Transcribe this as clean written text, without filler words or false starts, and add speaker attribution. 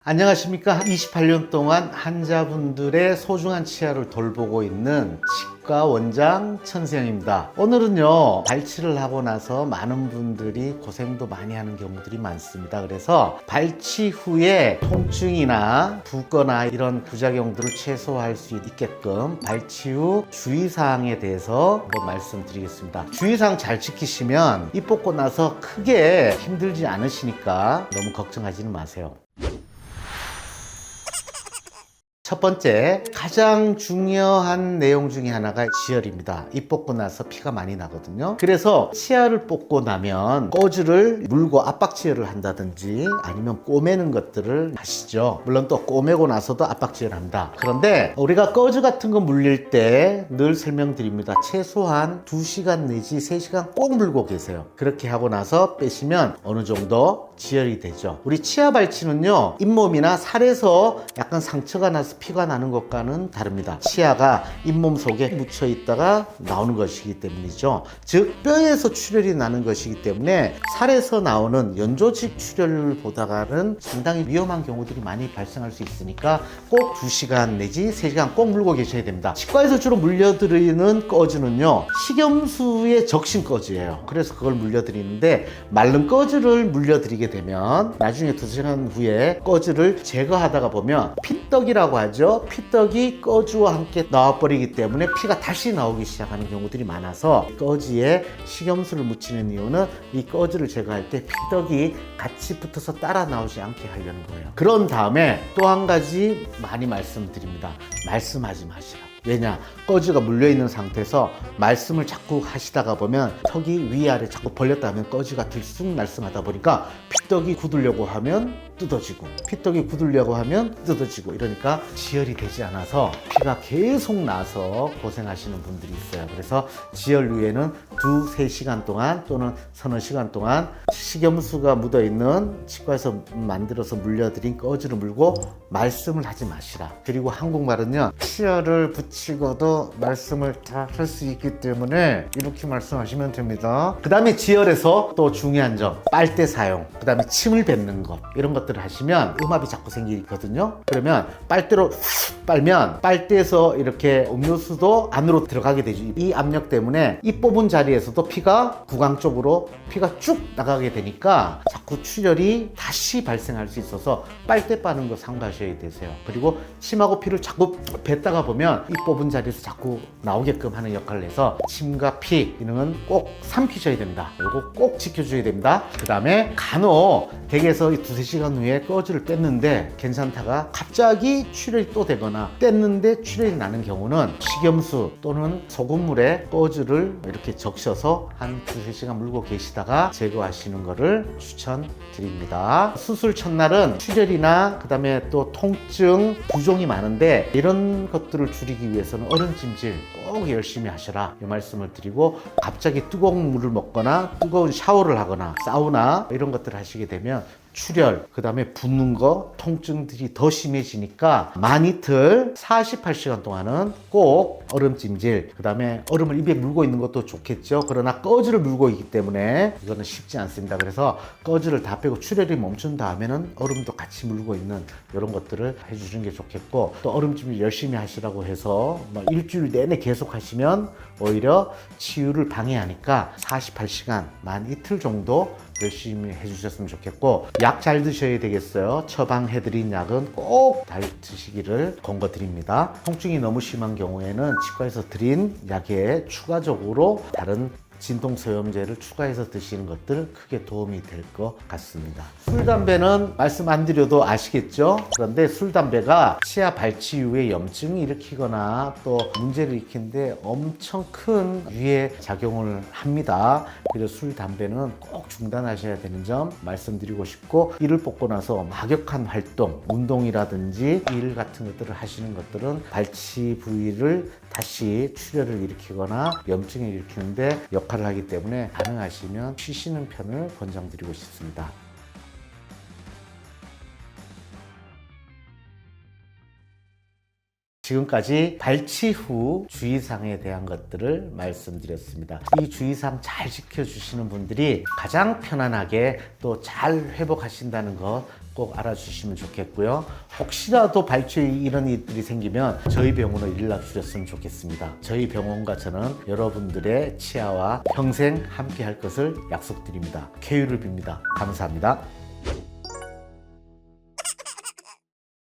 Speaker 1: 안녕하십니까. 28년 동안 환자분들의 소중한 치아를 돌보고 있는 치과 원장 천세영입니다. 오늘은요, 발치를 하고 나서 많은 분들이 고생도 많이 하는 경우들이 많습니다. 그래서 발치 후에 통증이나 붓거나 이런 부작용들을 최소화할 수 있게끔 발치 후 주의사항에 대해서 한번 말씀드리겠습니다. 주의사항 잘 지키시면 입 뽑고 나서 크게 힘들지 않으시니까 너무 걱정하지는 마세요. 첫 번째, 가장 중요한 내용 중에 하나가 지혈입니다. 입 뽑고 나서 피가 많이 나거든요. 그래서 치아를 뽑고 나면 꺼즈를 물고 압박지혈을 한다든지 아니면 꼬매는 것들을 하시죠. 물론 또 꼬매고 나서도 압박지혈을 합니다. 그런데 우리가 꺼즈 같은 거 물릴 때 늘 설명드립니다. 최소한 2시간 내지 3시간 꼭 물고 계세요. 그렇게 하고 나서 빼시면 어느 정도 지혈이 되죠. 우리 치아 발치는요, 잇몸이나 살에서 약간 상처가 나서 피가 나는 것과는 다릅니다. 치아가 잇몸 속에 묻혀 있다가 나오는 것이기 때문이죠. 즉 뼈에서 출혈이 나는 것이기 때문에 살에서 나오는 연조직 출혈보다는 상당히 위험한 경우들이 많이 발생할 수 있으니까 꼭 2시간 내지 3시간 꼭 물고 계셔야 됩니다. 치과에서 주로 물려드리는 꺼즈는요, 식염수의 적신 꺼즈예요. 그래서 그걸 물려드리는데, 마른 꺼즈를 물려드리게 되면 나중에 2시간 후에 꺼즈를 제거하다가 보면 피떡이라고 하죠. 피떡이 꺼즈와 함께 나와버리기 때문에 피가 다시 나오기 시작하는 경우들이 많아서 꺼즈에 식염수를 묻히는 이유는 이 꺼즈를 제거할 때 피떡이 같이 붙어서 따라 나오지 않게 하려는 거예요. 그런 다음에 또 한 가지 많이 말씀드립니다. 말씀하지 마시라. 왜냐? 꺼즈가 물려있는 상태에서 말씀을 자꾸 하시다가 보면 턱이 위아래 자꾸 벌렸다 하면 꺼즈가 들쑥날쑥하다 보니까 피떡이 굳으려고 하면 뜯어지고 피떡이 굳으려고 하면 뜯어지고 이러니까 지혈이 되지 않아서 피가 계속 나서 고생하시는 분들이 있어요. 그래서 지혈 후에는 2-3시간 동안 또는 서너 시간 동안 식염수가 묻어있는 치과에서 만들어서 물려드린 꺼즈를 물고 말씀을 하지 마시라. 그리고 한국말은요, 치아를 붙이고도 말씀을 다 할 수 있기 때문에 이렇게 말씀하시면 됩니다. 그 다음에 지혈에서 또 중요한 점, 빨대 사용, 그 다음에 침을 뱉는 것, 이런 것들을 하시면 음압이 자꾸 생기거든요. 그러면 빨대로 빨면 빨대에서 이렇게 음료수도 안으로 들어가게 되죠. 이 압력 때문에 이 뽑은 자리에서도 피가 구강 쪽으로 피가 쭉 나가게 되니까 자꾸 출혈이 다시 발생할 수 있어서 빨대 빠는 거 삼가셔야 되세요. 그리고 침하고 피를 자꾸 뱉다가 보면 이 뽑은 자리에서 자꾸 나오게끔 하는 역할을 해서 침과 피 이런 꼭 삼키셔야 됩니다. 이거 꼭 지켜줘야 됩니다. 그 다음에 간혹 댁에서 2-3시간 후에 꺼즈를 뺐는데 괜찮다가 갑자기 출혈이 또 되거나 뺐는데 출혈이 나는 경우는 식염수 또는 소금물에 꺼즈를 이렇게 적셔서 한 2-3시간 물고 계시다가 제거하시는 것을 추천드립니다. 수술 첫날은 출혈이나 그 다음에 또 통증, 부종이 많은데 이런 것들을 줄이기 위해서는 얼음찜질 꼭 열심히 하셔라, 이 말씀을 드리고, 갑자기 뜨거운 물을 먹거나 뜨거운 샤워를 하거나 사우나 이런 것들을 하시게 되면 출혈, 그 다음에 붓는 거, 통증들이 더 심해지니까 만 이틀 48시간 동안은 꼭 얼음찜질, 그 다음에 얼음을 입에 물고 있는 것도 좋겠죠. 그러나 꺼즈를 물고 있기 때문에 이거는 쉽지 않습니다. 그래서 꺼즈를 다 빼고 출혈이 멈춘 다음에는 얼음도 같이 물고 있는 이런 것들을 해주시는 게 좋겠고, 또 얼음찜질 열심히 하시라고 해서 일주일 내내 계속 하시면 오히려 치유를 방해하니까 48시간, 만 이틀 정도 열심히 해주셨으면 좋겠고, 약 잘 드셔야 되겠어요. 처방해드린 약은 꼭 잘 드시기를 권고드립니다. 통증이 너무 심한 경우에는 치과에서 드린 약에 추가적으로 다른 진통소염제를 추가해서 드시는 것들 크게 도움이 될 것 같습니다. 술, 담배는 말씀 안 드려도 아시겠죠? 그런데 술, 담배가 치아 발치 이후에 염증을 일으키거나 또 문제를 일으키는데 엄청 큰 유해 작용을 합니다. 그래서 술, 담배는 꼭 중단하셔야 되는 점 말씀드리고 싶고, 이를 뽑고 나서 막역한 활동, 운동이라든지 일 같은 것들을 하시는 것들은 발치 부위를 다시 출혈을 일으키거나 염증을 일으키는데 역할을 하기 때문에 가능하시면 쉬시는 편을 권장드리고 싶습니다. 지금까지 발치 후 주의사항에 대한 것들을 말씀드렸습니다. 이 주의사항 잘 지켜주시는 분들이 가장 편안하게 또 잘 회복하신다는 것 꼭 알아주시면 좋겠고요. 혹시라도 발치에 이런 일들이 생기면 저희 병원으로 연락 주셨으면 좋겠습니다. 저희 병원과 저는 여러분들의 치아와 평생 함께 할 것을 약속드립니다. 쾌유를 빕니다. 감사합니다.